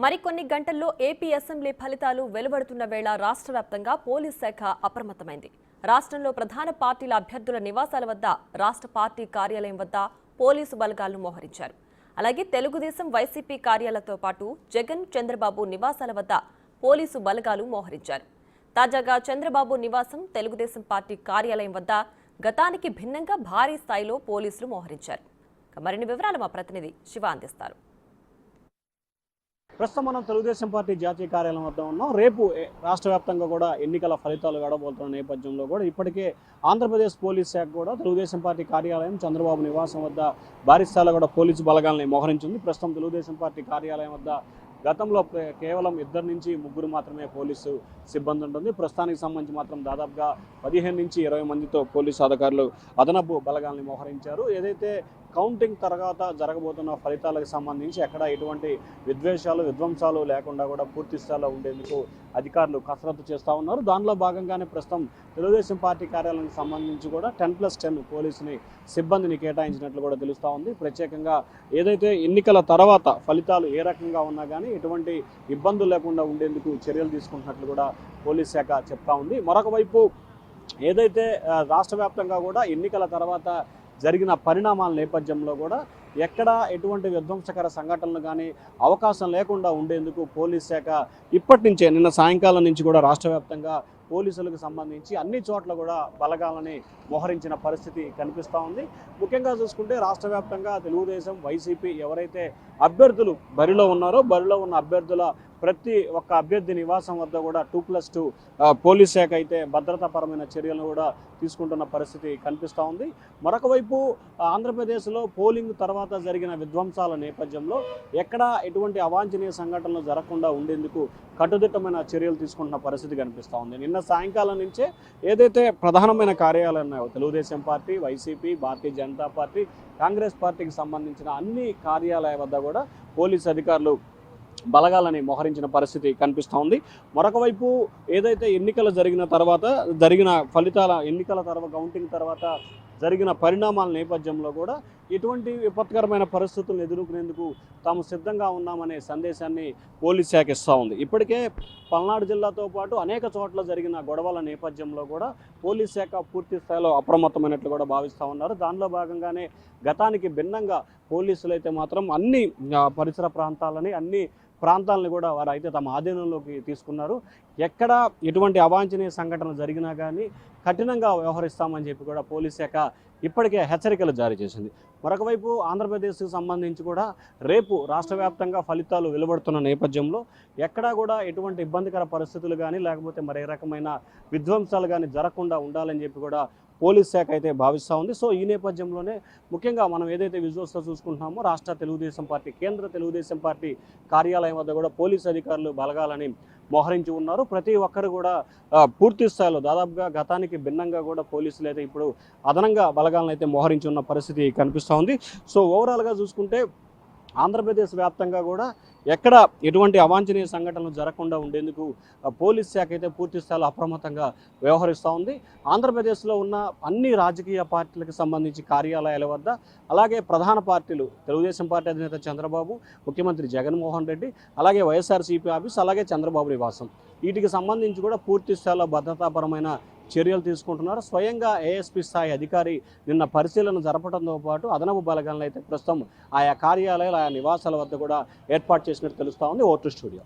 మరికొన్ని గంటల్లో AP assembly ఫలితాలు వెలువడుతున్న వేళ రాష్ట్ర వ్యాప్తంగా పోలీస్ శాఖ అప్రమత్తమైంది. రాష్ట్రంలో ప్రధాన పార్టీల అభ్యర్థుల నివాసాల వద్ద, రాష్ట్ర పార్టీ కార్యాలయం వద్ద పోలీసు బలగాలను మోహరించారు. అలాగే తెలుగుదేశం వైసీపీ కార్యాలయంతో పాటు జగన్, చంద్రబాబు నివాసాల వద్ద పోలీసు బలగాలు మోహరించారు. తాజాగా చంద్రబాబు నివాసం, తెలుగుదేశం పార్టీ కార్యాలయం వద్ద గతానికి భిన్నంగా భారీ స్థాయిలో పోలీసులు మోహరించారు. మరిన్ని వివరాలు మా ప్రతినిధి శివ అందిస్తారు. ప్రస్తుతం మనం తెలుగుదేశం పార్టీ జాతీయ కార్యాలయం వద్ద ఉన్నాం. రేపు రాష్ట్ర వ్యాప్తంగా కూడా ఎన్నికల ఫలితాలు వెడబోతున్న నేపథ్యంలో కూడా ఇప్పటికే ఆంధ్రప్రదేశ్ పోలీస్ శాఖ కూడా తెలుగుదేశం పార్టీ కార్యాలయం, చంద్రబాబు నివాసం వద్ద భారీ స్థాయిలో కూడా పోలీసు బలగాలని మోహరించింది. ప్రస్తుతం తెలుగుదేశం పార్టీ కార్యాలయం వద్ద గతంలో కేవలం 2 నుంచి 3 మాత్రమే పోలీసు సిబ్బంది ఉంటుంది. ప్రస్తుతానికి సంబంధించి మాత్రం దాదాపుగా 15 నుంచి 20 మందితో పోలీసు అధికారులు అదనపు బలగాల్ని మోహరించారు. ఏదైతే కౌంటింగ్ తర్వాత జరగబోతున్న ఫలితాలకు సంబంధించి ఎక్కడ ఎటువంటి విధ్వంసాలు లేకుండా కూడా పూర్తి స్థాయిలో ఉండేందుకు అధికారులు కసరత్తు చేస్తూ ఉన్నారు. దానిలో భాగంగానే ప్రస్తుతం తెలుగుదేశం పార్టీ కార్యాలయానికి సంబంధించి కూడా 10+10 పోలీసుని సిబ్బందిని కేటాయించినట్లు కూడా తెలుస్తూ ఉంది. ప్రత్యేకంగా ఏదైతే ఎన్నికల తర్వాత ఫలితాలు ఏ రకంగా ఉన్నా కానీ ఎటువంటి ఇబ్బందులు లేకుండా ఉండేందుకు చర్యలు తీసుకుంటున్నట్లు కూడా పోలీస్ శాఖ చెప్తా ఉంది. మరొక వైపు ఏదైతే రాష్ట్ర వ్యాప్తంగా కూడా ఎన్నికల తర్వాత జరిగిన పరిణామాల నేపథ్యంలో కూడా ఎక్కడ ఎటువంటి విధ్వంసకర సంఘటనలు కానీ అవకాశం లేకుండా ఉండేందుకు పోలీస్ శాఖ ఇప్పటి నుంచే నిన్న సాయంకాలం నుంచి కూడా రాష్ట్ర వ్యాప్తంగా పోలీసులకు సంబంధించి అన్ని చోట్ల కూడా బలగాలని మోహరించిన పరిస్థితి కనిపిస్తూ ఉంది. ముఖ్యంగా చూసుకుంటే రాష్ట్ర వ్యాప్తంగా తెలుగుదేశం, వైసీపీ ఎవరైతే అభ్యర్థులు బరిలో ఉన్నారో బరిలో ఉన్న అభ్యర్థుల ప్రతి ఒక్క అభ్యర్థి నివాసం వద్ద కూడా 2+2 పోలీస్ శాఖ అయితే భద్రతాపరమైన చర్యలను కూడా తీసుకుంటున్న పరిస్థితి కనిపిస్తూ ఉంది. మరొక వైపు ఆంధ్రప్రదేశ్లో పోలింగ్ తర్వాత జరిగిన విధ్వంసాల నేపథ్యంలో ఎక్కడా ఎటువంటి అవాంఛనీయ సంఘటనలు జరగకుండా ఉండేందుకు కట్టుదిట్టమైన చర్యలు తీసుకుంటున్న పరిస్థితి కనిపిస్తూ ఉంది. నిన్న సాయంకాలం నుంచే ఏదైతే ప్రధానమైన కార్యాలయాలు ఉన్నాయో Telugu Desam party, YCP, Bharatiya Janata party, Congress పార్టీకి సంబంధించిన అన్ని కార్యాలయాల వద్ద కూడా పోలీసు అధికారులు బలగాలని మోహరించిన పరిస్థితి కనిపిస్తూ ఉంది. మరొక వైపు ఏదైతే ఎన్నికలు జరిగిన కౌంటింగ్ తర్వాత జరిగిన పరిణామాల నేపథ్యంలో కూడా ఎటువంటి విపత్కరమైన పరిస్థితులను ఎదుర్కొనేందుకు తాము సిద్ధంగా ఉన్నామనే సందేశాన్ని పోలీస్ శాఖ ఇస్తూ ఉంది. ఇప్పటికే పల్నాడు జిల్లాతో పాటు అనేక చోట్ల జరిగిన గొడవల నేపథ్యంలో కూడా పోలీస్ శాఖ పూర్తి స్థాయిలో అప్రమత్తమైనట్లు కూడా భావిస్తూ ఉన్నారు. దానిలో భాగంగానే గతానికి భిన్నంగా పోలీసులు అయితే మాత్రం అన్ని పరిసర ప్రాంతాలని కూడా వారు అయితే తమ ఆధీనంలోకి తీసుకున్నారు. ఎక్కడ ఎటువంటి అవాంఛనీయ సంఘటన జరిగినా కానీ కఠినంగా వ్యవహరిస్తామని చెప్పి కూడా పోలీస్ శాఖ ఇప్పటికే హెచ్చరికలు జారీ చేసింది. మరొక వైపు ఆంధ్రప్రదేశ్కి సంబంధించి కూడా రేపు రాష్ట్ర వ్యాప్తంగా ఫలితాలు వెలువడుతున్న నేపథ్యంలో ఎక్కడా కూడా ఎటువంటి ఇబ్బందికర పరిస్థితులు కానీ లేకపోతే మరే రకమైన విధ్వంసాలు కానీ జరగకుండా ఉండాలని చెప్పి కూడా పోలీస్ శాఖ అయితే భావిస్తూ ఉంది. సో ఈ నేపథ్యంలోనే ముఖ్యంగా మనం ఏదైతే విజువల్స్లో చూసుకుంటున్నామో రాష్ట్ర తెలుగుదేశం పార్టీ, కేంద్ర తెలుగుదేశం పార్టీ కార్యాలయం వద్ద కూడా పోలీసు అధికారులు బలగాలని మోహరించి ఉన్నారు. ప్రతి ఒక్కరు కూడా పూర్తి స్థాయిలో దాదాపుగా గతానికి భిన్నంగా కూడా పోలీసులు అయితే ఇప్పుడు అదనంగా బలగాలను అయితే మోహరించి ఉన్న పరిస్థితి కనిపిస్తూ ఉంది. సో ఓవరాల్గా చూసుకుంటే ఆంధ్రప్రదేశ్ వ్యాప్తంగా కూడా ఎక్కడ ఎటువంటి అవాంఛనీయ సంఘటనలు జరగకుండా ఉండేందుకు పోలీస్ శాఖ అయితే పూర్తి స్థాయిలో అప్రమత్తంగా వ్యవహరిస్తూ ఉంది. ఆంధ్రప్రదేశ్లో ఉన్న అన్ని రాజకీయ పార్టీలకు సంబంధించి కార్యాలయాల వద్ద, అలాగే ప్రధాన పార్టీలు తెలుగుదేశం పార్టీ అధినేత చంద్రబాబు, ముఖ్యమంత్రి జగన్మోహన్ రెడ్డి, అలాగే వైఎస్ఆర్సీపీ ఆఫీస్, అలాగే చంద్రబాబు నివాసం, వీటికి సంబంధించి కూడా పూర్తి స్థాయిలో భద్రతాపరమైన చర్యలు తీసుకుంటున్నారు. స్వయంగా ఏఎస్పీ స్థాయి అధికారి నిన్న పరిశీలన జరపడంతో పాటు అదనపు బలగాలను అయితే ప్రస్తుతం ఆయా కార్యాలయాలు, ఆయా నివాసాల వద్ద కూడా ఏర్పాటు చేసినట్టు తెలుస్తూ ఉంది. Vote studio.